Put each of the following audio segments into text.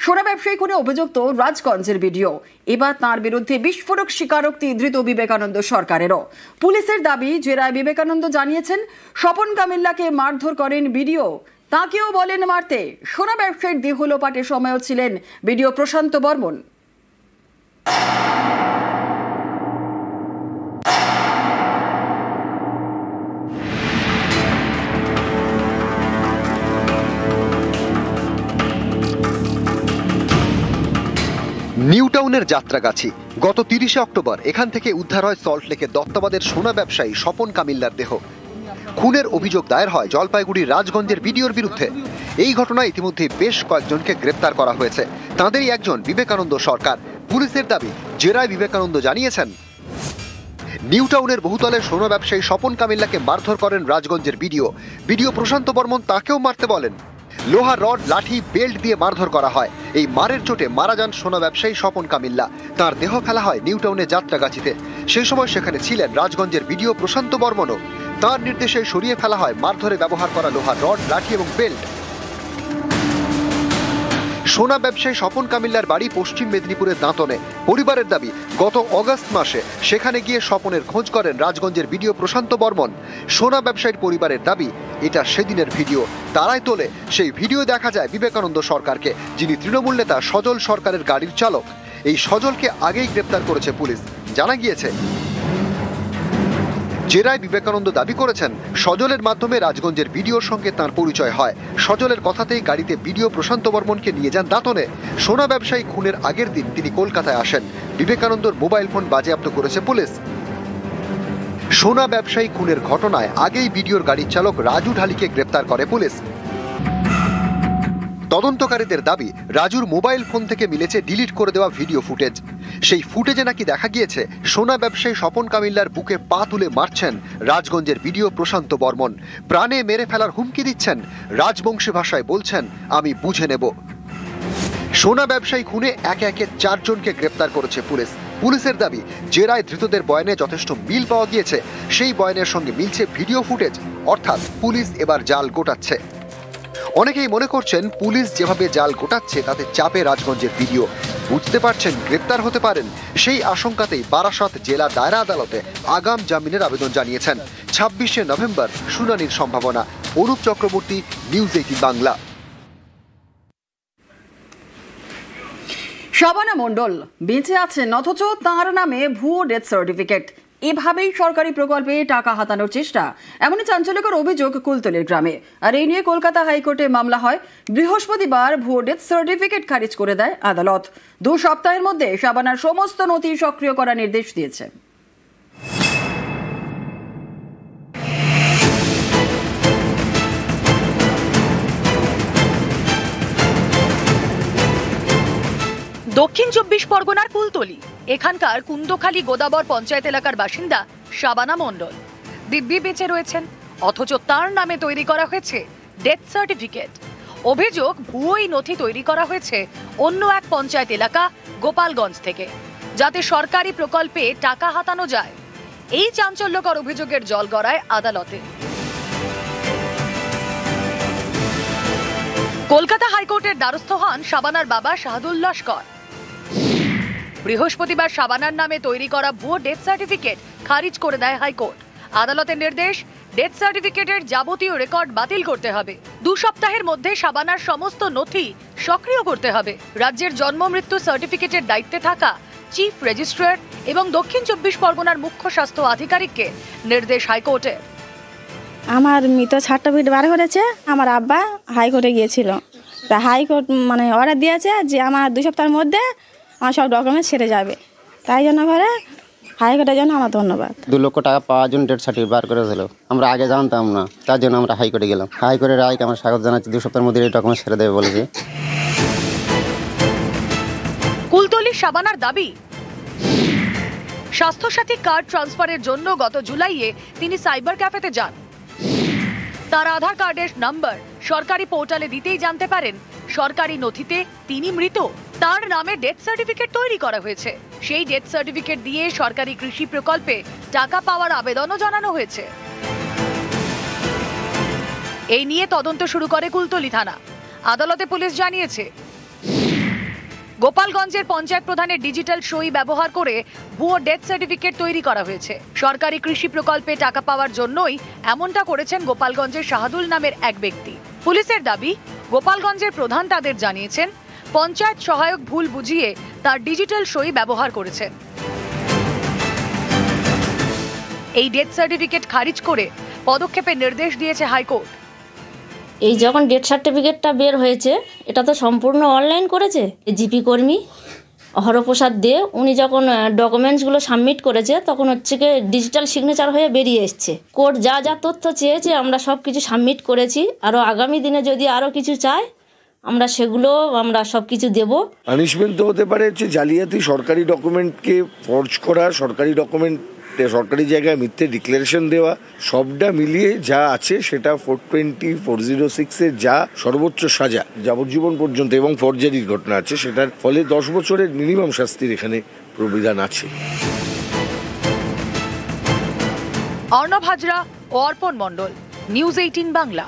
সোনা ব্যবসায়ী খুনে অভিযুক্ত রাজগঞ্জের ভিডিও, এবার তাঁর বিরুদ্ধে বিস্ফোরক স্বীকারোক্তি ধৃত বিবেকানন্দ সরকারেরও। পুলিশের দাবি, জেরায় বিবেকানন্দ জানিয়েছেন স্বপন কামিল্লাকে মারধর করেন ভিডিও, তাকেও বলেন মারতে। সোনা ব্যবসায়ীর দেহ লোপাটের সময়ও ছিলেন ভিডিও প্রশান্ত বর্মন। নিউটাউনের যাত্রাগাছি গত 30 অক্টোবর এখান থেকে উদ্ধার হয় সল্টলেকের দত্তাবাদের সোনা ব্যবসায়ী স্বপন কামিল্লার দেহ। খুনের অভিযোগ দায়ের হয় জলপাইগুড়ির রাজগঞ্জের ভিডিওর বিরুদ্ধে। এই ঘটনায় ইতিমধ্যে বেশ কয়েকজনকে গ্রেপ্তার করা হয়েছে, তাঁদেরই একজন বিবেকানন্দ সরকার। পুলিশের দাবি, জেরায় বিবেকানন্দ জানিয়েছেন নিউটাউনের বহুতলের সোনা ব্যবসায়ী স্বপন কামিল্লাকে মারধর করেন রাজগঞ্জের ভিডিও প্রশান্ত বর্মন তাকেও মারতে বলেন। লোহার রড, লাঠি, বেল্ট দিয়ে মারধর করা হয়। এই মারের চোটে মারা যান সোনা ব্যবসায়ী স্বপন কামিল্লা। তার দেহ ফেলা হয় নিউটাউনের যাত্রাগাছিতে। সেই সময় সেখানে ছিলেন রাজগঞ্জের ভিডিও প্রশান্ত বর্মনও। তার নির্দেশে সরিয়ে ফেলা হয় মারধরে ব্যবহার করা লোহার রড, লাঠি এবং বেল্ট। সোনা ব্যবসায়ী স্বপন কামিল্লার বাড়ি পশ্চিম মেদিনীপুরের দাঁতনে। পরিবারের দাবি, গত অগস্ট মাসে সেখানে গিয়ে স্বপনের খোঁজ করেন রাজগঞ্জের ভিডিও প্রশান্ত বর্মন। সোনা ব্যবসায়ীর পরিবারের দাবি, এটা সেদিনের ভিডিও। তারাই তোলে সেই ভিডিও দেখা যায় বিবেকানন্দ সরকারকে, যিনি তৃণমূল নেতা সজল সরকারের গাড়ির চালক। এই সজলকে আগেই গ্রেপ্তার করেছে পুলিশ, জানা গিয়েছে। জেরায় বিবেকানন্দ দাবি করেছেন সজলের মাধ্যমে রাজগঞ্জের ভিডিওর সঙ্গে তার পরিচয় হয়। সজলের কথাতেই গাড়িতে ভিডিও প্রশান্ত বর্মনকে নিয়ে যান দাঁতনে। সোনা ব্যবসায়ী খুনের আগের দিন তিনি কলকাতায় আসেন। বিবেকানন্দর মোবাইল ফোন বাজেয়াপ্ত করেছে পুলিশ। সোনা ব্যবসায়ী খুনের ঘটনায় আগেই ভিডিওর গাড়ির চালক রাজু ঢালিকে গ্রেপ্তার করে পুলিশ। তদন্তকারীদের দাবি, রাজুর মোবাইল ফোন থেকে মিলেছে ডিলিট করে দেওয়া ভিডিও ফুটেজ। সেই ফুটেজে নাকি দেখা গিয়েছে সোনা ব্যবসায়ী স্বপন কামিল্লার বুকে পা তুলে মারছেন রাজগঞ্জের ভিডিও প্রশান্ত বর্মন। প্রাণে মেরে ফেলার হুমকি দিচ্ছেন, রাজবংশী ভাষায় বলছেন, আমি বুঝে নেব। সোনা ব্যবসায়ী খুনে একে একে 4 জনকে গ্রেপ্তার করেছে পুলিশ। পুলিশের দাবি, জেরায় ধৃতদের বয়ানে যথেষ্ট মিল পাওয়া গিয়েছে। সেই বয়ানের সঙ্গে মিলছে ভিডিও ফুটেজ, অর্থাৎ পুলিশ এবার জাল গোটাচ্ছে। অনেকেই মনে করছেন পুলিশ যেভাবে জাল গোটাচ্ছে তাতে চাপে রাজগঞ্জের ভিডিও। বুঝতে পারছেন গ্রেপ্তার হতে পারেন, সেই আশঙ্কাতেই বারাসত জেলা দায়রা আদালতে আগাম জামিনের আবেদন জানিয়েছেন। 26শে নভেম্বর শুনানির সম্ভাবনা। অনুপ চক্রবর্তী, নিউজ 18 বাংলা। শাবানা মণ্ডল বেঁচে আছেন, অথচ তাঁর নামে ভুয়ো ডেথ সার্টিফিকেট। এভাবেই সরকারি প্রকল্পে টাকা হাতানোর চেষ্টা, এমনই চাঞ্চল্যকর অভিযোগ কুলতলির গ্রামে। আর এই নিয়ে কলকাতা হাইকোর্টে মামলা হয়। বৃহস্পতিবার ভুয়ো ডেথ সার্টিফিকেট খারিজ করে দেয় আদালত। 2 সপ্তাহের মধ্যে শাবানার সমস্ত নথি সক্রিয় করার নির্দেশ দিয়েছে। দক্ষিণ 24 পরগনার কুলতলি, এখানকার কুন্দখালী গোদাবর পঞ্চায়েত এলাকার বাসিন্দা শাবানা মণ্ডল দিব্যি বেঁচে রয়েছেন, অথচ তার নামে তৈরি করা হয়েছে ডেথ সার্টিফিকেট। অভিযোগ, ভুয়ো নথি তৈরি করা হয়েছে অন্য এক পঞ্চায়েত এলাকা গোপালগঞ্জ থেকে, যাতে সরকারি প্রকল্পে টাকা হাতানো যায়। এই চাঞ্চল্যকর অভিযোগের জল গড়ায় আদালতে। কলকাতা হাইকোর্টের দ্বারস্থ হন শাবানার বাবা শাহাদুল লস্কর। বৃহস্পতিবার শাবানার নামে তৈরি করা ভুয়ো ডেথ সার্টিফিকেট খারিজ করে দেয় হাইকোর্ট। আদালতের নির্দেশ, ডেথ সার্টিফিকেটের যাবতীয় রেকর্ড বাতিল করতে হবে। 2 সপ্তাহের মধ্যে শাবানার সমস্ত নথি সক্রিয় করতে হবে। রাজ্যের জন্ম মৃত্যু সার্টিফিকেটের দায়িত্বে থাকা চিফ রেজিস্ট্রার এবং দক্ষিণ 24 পরগনার মুখ্য স্বাস্থ্য আধিকারিককে নির্দেশ হাইকোর্টের। আমার মৃত সার্টিফিকেট বার করেছে, আমার আব্বা হাইকোর্টে গিয়েছিল। তা হাইকোর্ট অর্ডার দিয়েছে যে আমার 2 সপ্তাহের মধ্যে আমার সব ডকুমেন্টস সেরে যাবে। তাই জন্য করে হাইকোর্টের জন্য আমার ধন্যবাদ। 2 লক্ষ টাকা পাওয়ার জন্য ডেথ সার্টিফিকেট বার করেছিল, আমরা আগে জানতাম না, তার জন্য আমরা হাইকোর্টে গেলাম। হাইকোর্টের রায়কে আমরা স্বাগত জানাচ্ছি, 2 সপ্তাহের মধ্যে এই ডকুমেন্টস সেরে দেবে বলেছে। কুলতলি শাবানার দাবি, স্বাস্থ্যসাথী কার্ড ট্রান্সফারের জন্য গত জুলাইয়ে তিনি সাইবার ক্যাফেতে যান। তার আধার কার্ডের নাম্বার সরকারি পোর্টালে দিতেই জানতে পারেন সরকারি নথিতে তিনি মৃত। তার নামে ডেথ সার্টিফিকেট তৈরি করা হয়েছে। সেই ডেথ সার্টিফিকেট দিয়ে সরকারি কৃষি প্রকল্পে টাকা পাওয়ার আবেদনও জানানো হয়েছে। এই নিয়ে তদন্ত শুরু করে কুলতলি থানা। আদালতে পুলিশ জানিয়েছে গোপালগঞ্জের পঞ্চায়েত প্রধানের ডিজিটাল সই ব্যবহার করে ভুয়ো ডেথ সার্টিফিকেট তৈরি করা হয়েছে। সরকারি কৃষি প্রকল্পে টাকা পাওয়ার জন্যই এমনটা করেছেন গোপালগঞ্জের শাহাদুল নামের এক ব্যক্তি। পুলিশের দাবি, গোপালগঞ্জের প্রধান তাদের জানিয়েছেন পঞ্চায়েত সহায়ক ভুল বুঝিয়ে তার ডিজিটাল সই ব্যবহার করেছেন। এই ডেথ সার্টিফিকেট খারিজ করে পদক্ষেপের নির্দেশ দিয়েছে হাইকোর্ট। এই যখন ডেথ সার্টিফিকেটটা বের হয়েছে, এটা তো সম্পূর্ণ অনলাইন করেছে জিপি কর্মী হরপ্রসাদ দে। উনি যখন ডকুমেন্টসগুলো সাবমিট করেছে তখন হচ্ছে কি ডিজিটাল সিগনেচার হয়ে বেরিয়ে এসছে। কোর্ট যা যা তথ্য চেয়েছে আমরা সব কিছু সাবমিট করেছি। আরও আগামী দিনে যদি আরও কিছু চায় আমরা সেগুলো আমরা সব কিছু দেবো। পানিশমেন্ট তো হতে পারে হচ্ছে জালিয়াতি, সরকারি ডকুমেন্টকে ফর্জ করা, সরকারি ডকুমেন্ট সরকারি জায়গায় মিথ্যে ডিক্লারেশন দেওয়া, সবটা মিলিয়ে যা আছে সেটা 420-406-এ যা সর্বোচ্চ সাজা যাবজ্জীবন পর্যন্ত এবং ফরজারির ঘটনা আছে, সেটার ফলে 10 বছরের মিনিমাম শাস্তির এখানে প্রবিধান আছে। অর্ণব হাজরা ও অর্পণ মণ্ডল, নিউজ 18 বাংলা।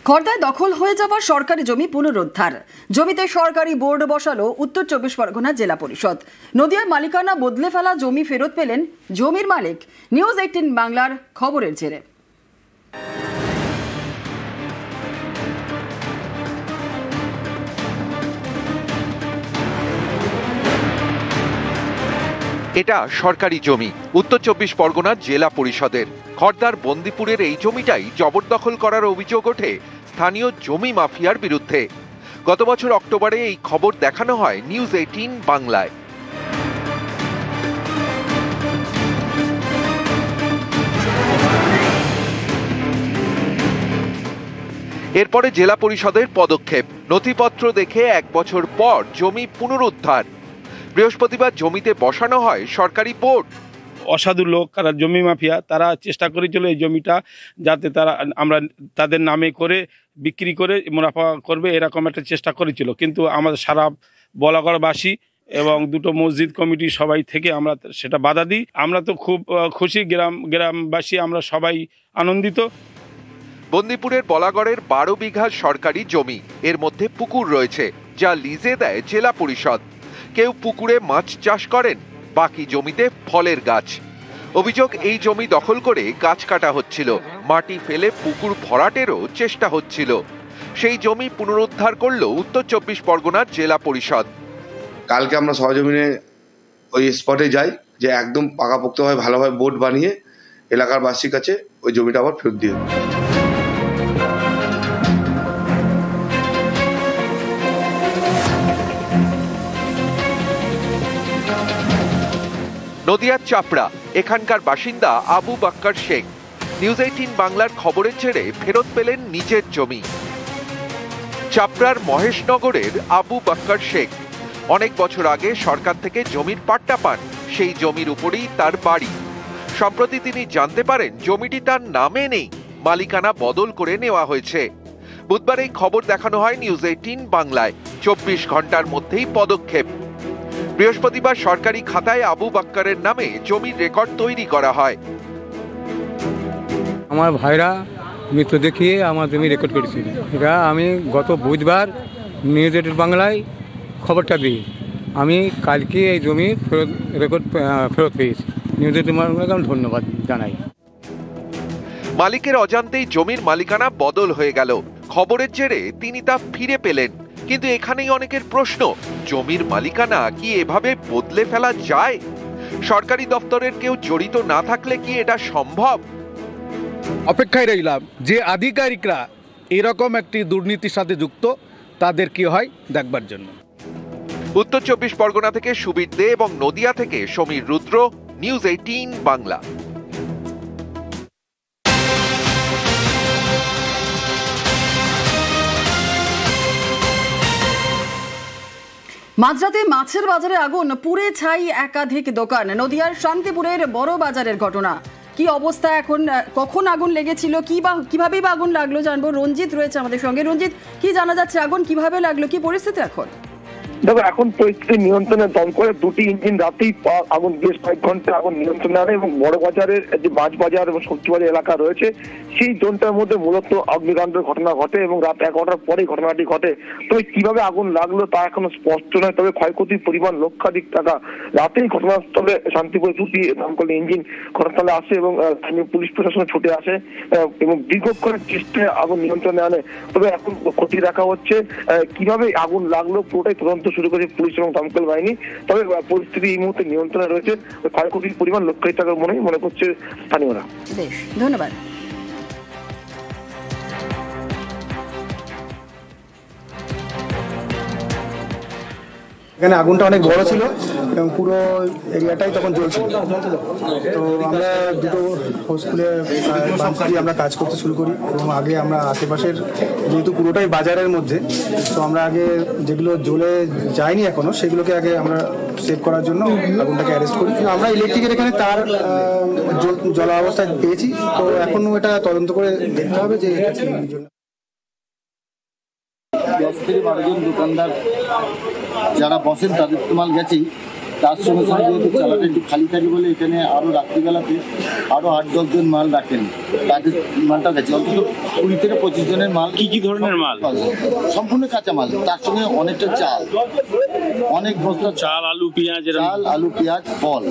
খড়দায় দখল হয়ে যাওয়া সরকারি জমি পুনরুদ্ধার। জমিতে সরকারি বোর্ড বসালো উত্তর 24 পরগনা জেলা পরিষদ। নদিয়ার মালিকানা বদলে ফেলা জমি ফেরত পেলেন জমির মালিক। নিউজ 18 বাংলার খবরের জেরে। এটা সরকারি জমি উত্তর 24 পরগনা জেলা পরিষদের। খড়দার বন্দিপুরের এই জমিটাই জবরদখল করার অভিযোগ ওঠে স্থানীয় জমি মাফিয়ার বিরুদ্ধে। গত বছর অক্টোবরে এই খবর দেখানো হয় নিউজ 18 বাংলায়। এরপরে জেলা পরিষদের পদক্ষেপ, নথিপত্র দেখে 1 বছর পর জমি পুনরুদ্ধার। বৃহস্পতিবার জমিতে বসানো হয় সরকারি বোর্ড। অসাধু লোক, কারা জমি মাফিয়া, তারা চেষ্টা করেছিল এই জমিটা যাতে আমরা তাদের নামে করে বিক্রি করে মুনাফা করবে, এরকম একটা চেষ্টা করেছিল। কিন্তু আমাদের সারা বলাগড়বাসী এবং 2টো মসজিদ কমিটি সবাই থেকে আমরা সেটা বাধা দিই। আমরা তো খুব খুশি, গ্রামবাসী আমরা সবাই আনন্দিত। বন্দিপুরের বলাগড়ের 12 বিঘা সরকারি জমি, এর মধ্যে পুকুর রয়েছে যা লিজে দেয় জেলা পরিষদ। কেউ পুকুরে মাছ চাষ করেন, বাকি জমিতে ফলের গাছ। অভিযোগ, এই জমি দখল করে গাছ কাটা হচ্ছিল, মাটি ফেলে পুকুর ভরাটেরও চেষ্টা হচ্ছিল। সেই জমি পুনরুদ্ধার করল উত্তর 24 পরগনার জেলা পরিষদ। কালকে আমরা সরজমিনে ওই স্পটে যাই, যে একদম পাকাপোক্তভাবে ভালোভাবে বোর্ড বানিয়ে এলাকার বাসীর কাছে ওই জমিটা আবার ফেরত দিয়ে। নদিয়ার চাপড়া, এখানকার বাসিন্দা আবু বাক্কার শেখ নিউজ 18 বাংলার খবরের ছেড়ে ফেরত পেলেন নিজের জমি। চাপড়ার মহেশনগরের আবু বাক্কার শেখ অনেক বছর আগে সরকার থেকে জমির পাট্টা পান, সেই জমির উপরেই তার বাড়ি। সম্প্রতি তিনি জানতে পারেন জমিটি তার নামে নেই, মালিকানা বদল করে নেওয়া হয়েছে। বুধবার এই খবর দেখানো হয় নিউজ 18 বাংলায়। 24 ঘন্টার মধ্যেই পদক্ষেপ। বৃহস্পতিবার সরকারি খাতায় আবু বাক্কারের নামে জমির রেকর্ড তৈরি করা হয়। আমার ভাইরা মৃত্যু দেখিয়ে আমার জমি রেকর্ড করেছিল। এটা আমি গত বুধবার নিউজ 18 বাংলায় খবরটা দিই। আমি কালকে এই জমি রেকর্ড ফেরত পেয়েছি। নিউজ 18 বাংলাকে আমি ধন্যবাদ জানাই। মালিকের অজান্তেই জমির মালিকানা বদল হয়ে গেল। খবরের জেরে তিনি তা ফিরে পেলেন। কিন্তু এখানেই অনেকের প্রশ্ন, জমির মালিকানা কি এভাবে বদলে ফেলা যায়? সরকারি দপ্তরের কেউ জড়িত না থাকলে কি এটা সম্ভব? অপেক্ষায় রইলাম যে আধিকারিকরা এরকম একটি দুর্নীতির সাথে যুক্ত, তাদের কি হয় দেখবার জন্য। উত্তর 24 পরগনা থেকে সুবীর দে এবং নদিয়া থেকে সমীর রুদ্র, নিউজ 18 বাংলা। মাঝরাতে মাছের বাজারে আগুন, পুড়ে ছাই একাধিক দোকান। নদিয়ার শান্তিপুরের বড় বাজারের ঘটনা। কি অবস্থা এখন, কখন আগুন লেগেছিল, কিভাবে বা আগুন লাগলো জানবো। রঞ্জিত রয়েছে আমাদের সঙ্গে। রঞ্জিত, কি জানা যাচ্ছে, আগুন কিভাবে লাগলো, কি পরিস্থিতি এখন? দেখো এখন পরিস্থিতি নিয়ন্ত্রণে দমকলের দুটি ইঞ্জিন রাতেই আগুন বেশ কয়েক ঘন্টা আগুন নিয়ন্ত্রণে আনে এবং বড় বাজারের যে মাছ বাজার এবং সবজি বাজার এলাকা রয়েছে সেই জোনটার মধ্যে মূলত অগ্নিকাণ্ডের ঘটনা ঘটে এবং রাত 11টার পরেই ঘটনাটি ঘটে। তবে কিভাবে আগুন লাগলো তা এখনো স্পষ্ট নয়, তবে ক্ষয়ক্ষতির পরিমাণ লক্ষাধিক টাকা। রাতেই ঘটনাস্থলে শান্তিপুর দুটি দমকলের ইঞ্জিন ঘটনাস্থলে আসে এবং স্থানীয় পুলিশ প্রশাসন ছুটে আসে এবং দীর্ঘক্ষণের চেষ্টায় আগুন নিয়ন্ত্রণে আনে। তবে এখন ক্ষতি দেখা হচ্ছে কিভাবে আগুন লাগলো পুরোটাই তদন্ত শুরু করেছে পুলিশ এবং দমকল বাহিনী। তবে পরিস্থিতি এই মুহূর্তে নিয়ন্ত্রণে রয়েছে, ক্ষয়ক্ষতির পরিমাণ লক্ষাধিক টাকা মনে করছে স্থানীয়রা। বেশ, ধন্যবাদ। এখানে আগুনটা অনেক বড় ছিল এবং পুরো এরিয়াটাই তখন জ্বলছিল। তো আমরা দুটো স্কুলে আমরা কাজ করতে শুরু করি এবং আগে আমরা আশেপাশের যেহেতু পুরোটাই বাজারের মধ্যে, তো আমরা আগে যেগুলো জ্বলে যায়নি এখনো সেগুলোকে আগে আমরা সেভ করার জন্য আগুনটাকে অ্যারেস্ট করি। আমরা ইলেকট্রিকের এখানে তার জ্বলা অবস্থায় পেয়েছি, তো এখনও এটা তদন্ত করে দেখতে হবে যে এটা কি জন্য। 10 থেকে 12 জন দোকানদার যারা বসেন তাদের তো মাল গেছেই, তার সঙ্গে সঙ্গে যেহেতু চালাটা একটু খালি থাকে বলে এখানে আরও রাত্রিবেলাতে আরও 8-10 জন মাল রাখেন, তাদের মালটা গেছে। অন্তত 20 থেকে 25 জনের মাল। কি ধরনের মাল? সম্পূর্ণ কাঁচা মাল, তার সঙ্গে অনেকটা চাল, অনেক বস্তা চাল, আলু, পেঁয়াজ, ফল।